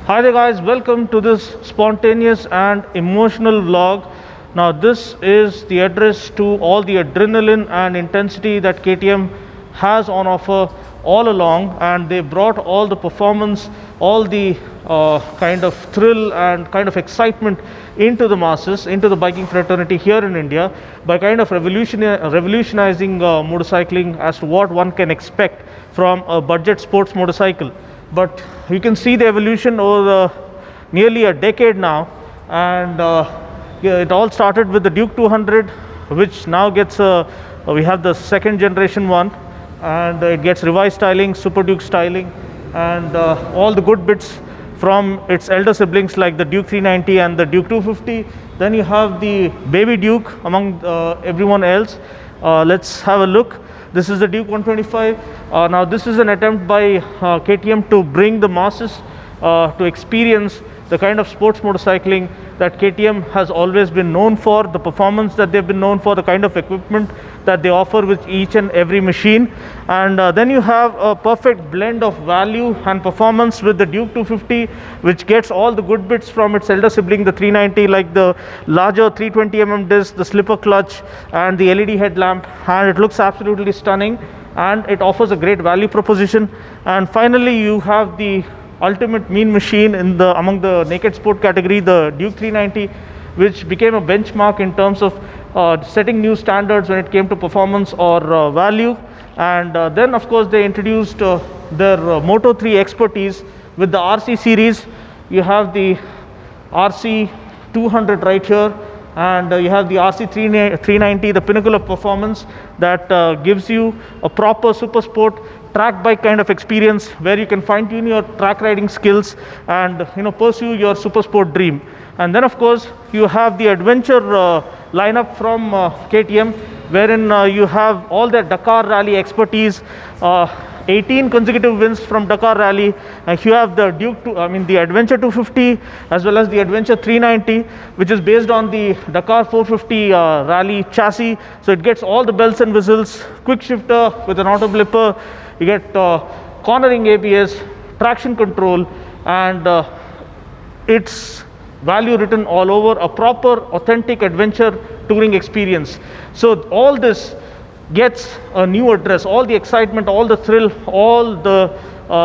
Hi there guys, welcome to this spontaneous and emotional vlog. Now this is the address to all the adrenaline and intensity that KTM has on offer all along, and they brought all the performance, all the kind of thrill and kind of excitement into the masses, into the biking fraternity here in India by kind of revolutionizing motorcycling as to what one can expect from a budget sports motorcycle. But you can see the evolution over nearly a decade now, and yeah, it all started with the Duke 200, which now gets we have the second generation one, and it gets revised styling, Super Duke styling, and all the good bits from its elder siblings like the Duke 390 and the Duke 250. Then you have the baby Duke among everyone else. Let's have a look. This is the Duke 125. Now this is an attempt by KTM to bring the masses to experience the kind of sports motorcycling that KTM has always been known for, the performance that they've been known for, the kind of equipment that they offer with each and every machine. And then you have a perfect blend of value and performance with the Duke 250, which gets all the good bits from its elder sibling, the 390, like the larger 320mm disc, the slipper clutch, and the LED headlamp. And it looks absolutely stunning, and it offers a great value proposition. And finally, you have the ultimate mean machine in the among the naked sport category, the Duke 390, which became a benchmark in terms of setting new standards when it came to performance or value. And then of course they introduced their Moto 3 expertise with the RC series. You have the RC 200 right here, and you have the RC 390, the pinnacle of performance that gives you a proper super sport track bike kind of experience where you can fine tune your track riding skills and pursue your super sport dream. And then of course you have the adventure lineup from KTM, wherein you have all their Dakar Rally expertise, 18 consecutive wins from Dakar Rally. You have the the Adventure 250 as well as the Adventure 390, which is based on the Dakar 450 Rally chassis. So it gets all the bells and whistles, quick shifter with an auto blipper. You get cornering ABS, traction control, and it's value written all over, a proper authentic adventure touring experience. So all this gets a new address, all the excitement, all the thrill, all the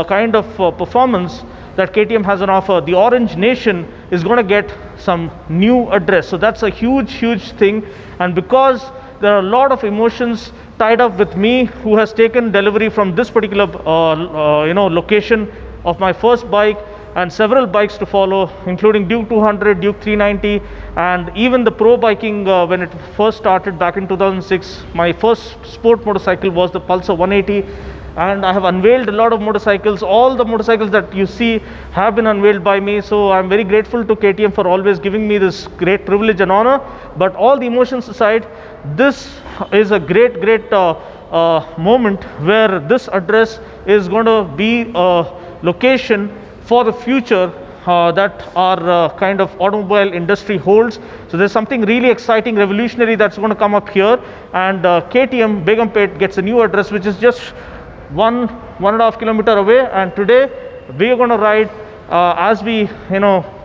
kind of performance that KTM has on offer. The Orange Nation is going to get some new address. So that's a huge thing. And because there are a lot of emotions tied up with me, who has taken delivery from this particular location of my first bike, and several bikes to follow, including Duke 200, Duke 390, and even the pro biking when it first started back in 2006. My first sport motorcycle was the Pulsar 180, and I have unveiled a lot of motorcycles. All the motorcycles that you see have been unveiled by me, so I'm very grateful to KTM for always giving me this great privilege and honor. But all the emotions aside, this is a great moment where this address is going to be a location for the future that our kind of automobile industry holds. So there's something really exciting, revolutionary that's going to come up here, and KTM Begumpet gets a new address, which is just 1.5 kilometer away. And today we are going to ride as we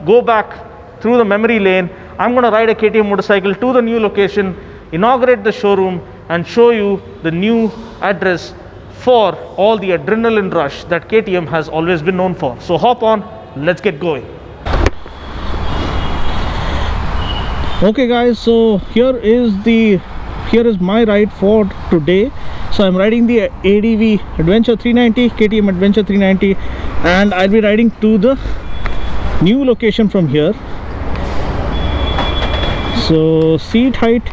go back through the memory lane. I'm going to ride a KTM motorcycle to the new location, inaugurate the showroom, and show you the new address for all the adrenaline rush that KTM has always been known for. So hop on, let's get going. Okay guys, so here is my ride for today. So I'm riding the ADV Adventure 390, KTM Adventure 390, and I'll be riding to the new location from here. So seat height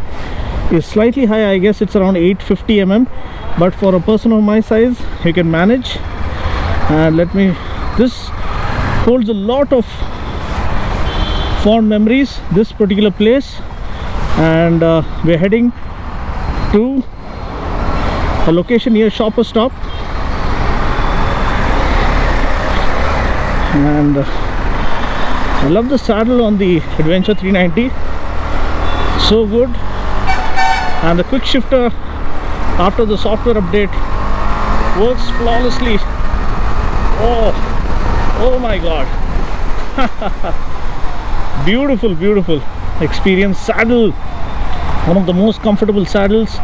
is slightly high, I guess it's around 850 mm, but for a person of my size you can manage. And this holds a lot of fond memories, this particular place. And we're heading to a location near Shopper Stop, and I love the saddle on the Adventure 390, so good. And the quick shifter after the software update works flawlessly. Oh my god, Beautiful, beautiful experience. Saddle, one of the most comfortable saddles,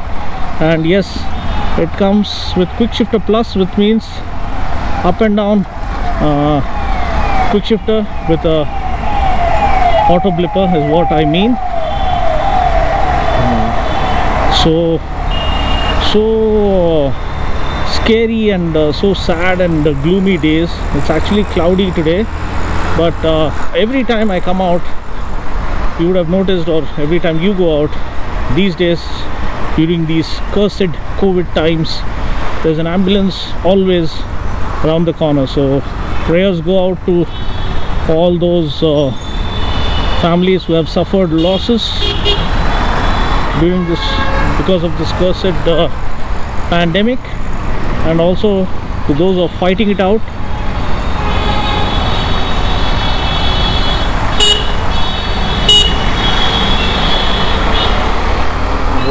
and yes, it comes with quick shifter plus, which means up and down quick shifter with a auto blipper is what I mean. So scary and so sad and gloomy days. It's actually cloudy today, but every time I come out, you would have noticed, or every time you go out these days during these cursed COVID times, there's an ambulance always around the corner. So prayers go out to all those families who have suffered losses during this, because of this cursed pandemic, and also to those who are fighting it out.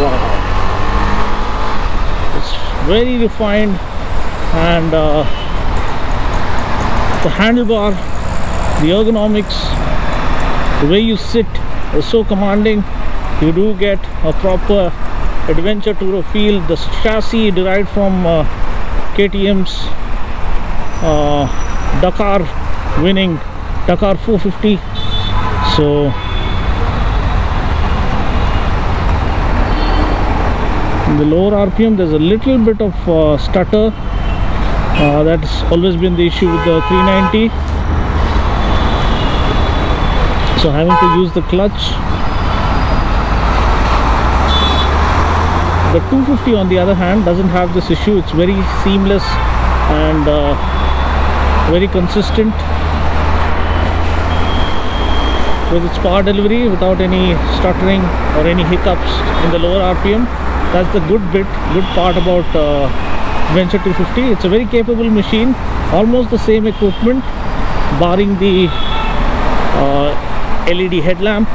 Wow, it's very refined, and the handlebar, the ergonomics, the way you sit is so commanding. You do get a proper adventure tourer feel. The chassis derived from KTM's Dakar winning Dakar 450. So in the lower RPM there's a little bit of stutter. That's always been the issue with the 390. So having to use the clutch. The 250 on the other hand doesn't have this issue. It's very seamless and very consistent with its power delivery without any stuttering or any hiccups in the lower RPM. That's the good part about Adventure 250. It's a very capable machine, almost the same equipment barring the LED headlamp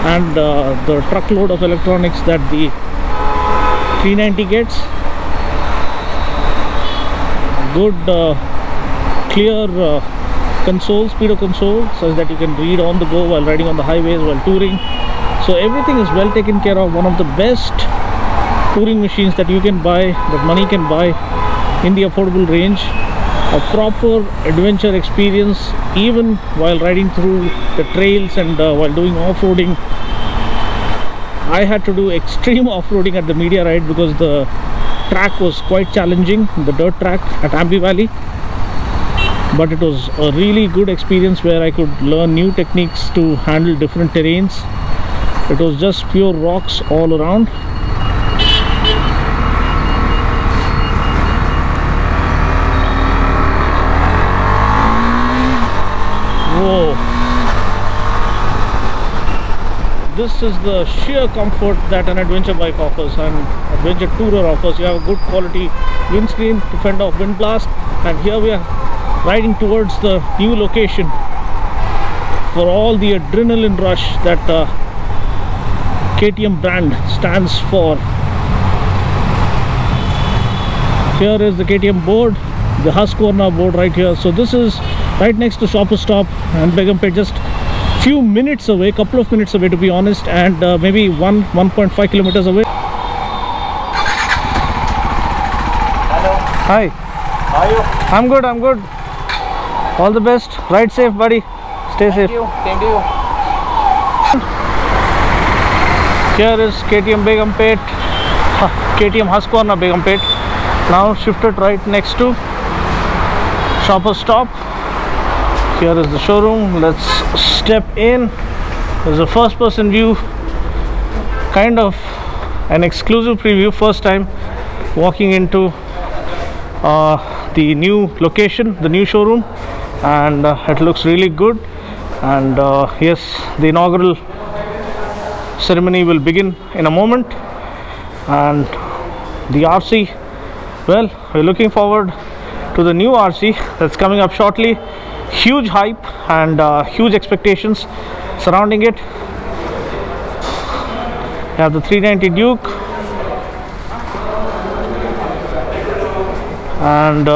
and the truckload of electronics that the 390 gets. Good clear console, speedo console, such that you can read on the go while riding on the highways, while touring. So everything is well taken care of. One of the best touring machines that you can buy, that money can buy in the affordable range. A proper adventure experience even while riding through the trails and while doing off-roading. I had to do extreme off-roading at the media ride because the track was quite challenging, the dirt track at Ambi Valley. But it was a really good experience where I could learn new techniques to handle different terrains. It was just pure rocks all around. Whoa. This is the sheer comfort that an adventure bike offers and adventure tourer offers. You have a good quality windscreen to fend off wind blast, and here we are riding towards the new location for all the adrenaline rush that KTM brand stands for. Here is the KTM board, the Husqvarna board right here. So this is right next to Shoppers Stop and Begumpet, just few minutes away, couple of minutes away to be honest, and maybe 1.5 kilometers away. Hello. Hi. How are you? I'm good. All the best. Ride safe, buddy. Stay safe. Thank you. Same to you. Here is KTM Begumpet, KTM Husqvarna Begumpet. Now shifted right next to Shoppers Stop. Here is the showroom. Let's step in. There's a first person view, kind of an exclusive preview. First time walking into the new location, the new showroom, and it looks really good. And yes, the inaugural ceremony will begin in a moment, and the RC, well, we're looking forward to the new RC that's coming up shortly. Huge hype and huge expectations surrounding it. You have the 390 Duke, and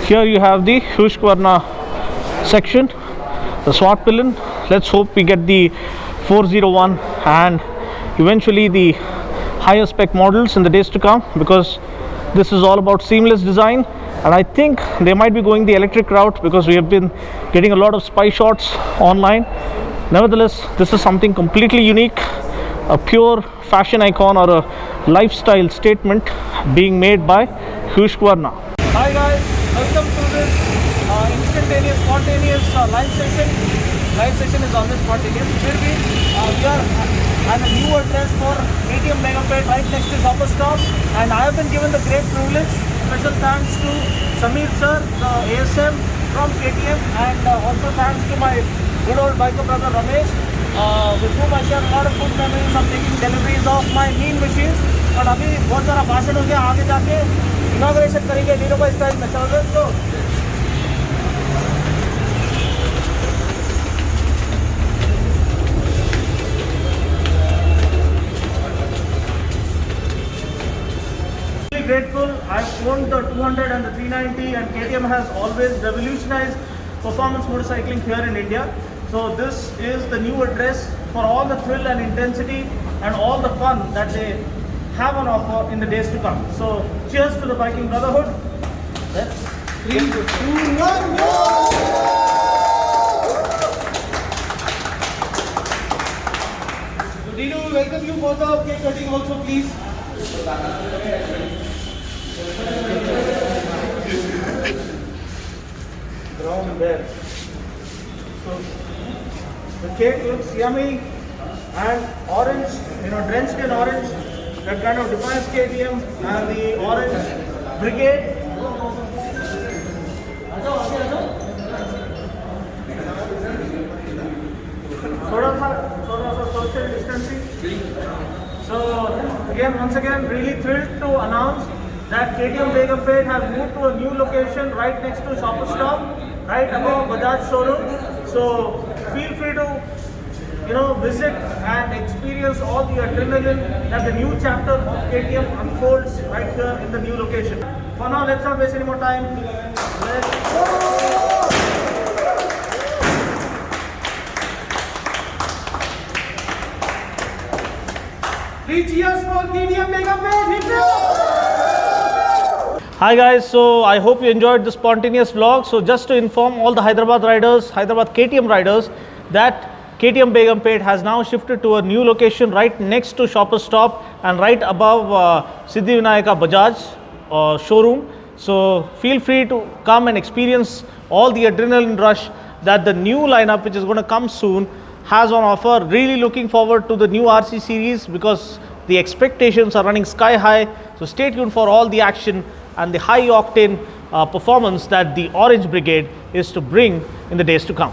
Here you have the Husqvarna section, the SWAT pillion. Let's hope we get the 401 and eventually the higher spec models in the days to come, because this is all about seamless design. And I think they might be going the electric route, because we have been getting a lot of spy shots online. Nevertheless, this is something completely unique, a pure fashion icon or a lifestyle statement being made by Husqvarna. Hi guys, welcome to this instantaneous, spontaneous live session. Live session is always spontaneous. We are at a new address for KTM Megapet right next to Shopper Stop, and I have been given the great privilege. Special thanks to Samir sir, the ASM from KTM, and also thanks to my good old biker brother Ramesh, with whom I share a lot of good memories of taking deliveries of my mean machines. और अभी बहुत सारा भाषण हो गया, आगे जाके inauguration करेंगे नीरोबाई स्टाइल में. चलो let's go. Grateful. I've owned the 200 and the 390, and KTM has always revolutionized performance motorcycling here in India. So this is the new address for all the thrill and intensity and all the fun that they have on offer in the days to come. So cheers to the biking brotherhood. Let's 3, 2, 1, go! So Dinu, welcome you for the cake cutting also, please. Brown bear. So the cake looks yummy and orange, drenched in orange. That kind of defines KTM and the orange brigade. थोड़ा सा social distancing. So once again, really thrilled to announce that KTM Megapet has moved to a new location right next to Shopper Stop, right above Bajaj showroom. So feel free to visit and experience all the adrenaline that the new chapter of KTM unfolds right here in the new location. For now, let's not waste any more time. Let's go! 3 cheers for KTM Megapet. Hi guys, so I hope you enjoyed the spontaneous vlog. So just to inform all the Hyderabad riders, Hyderabad KTM riders, that KTM Megapet has now shifted to a new location right next to Shopper Stop and right above Siddhivinayaka Bajaj showroom. So feel free to come and experience all the adrenaline rush that the new lineup, which is going to come soon, has on offer. Really looking forward to the new RC series, because the expectations are running sky high. So stay tuned for all the action and the high octane performance that the Orange Brigade is to bring in the days to come.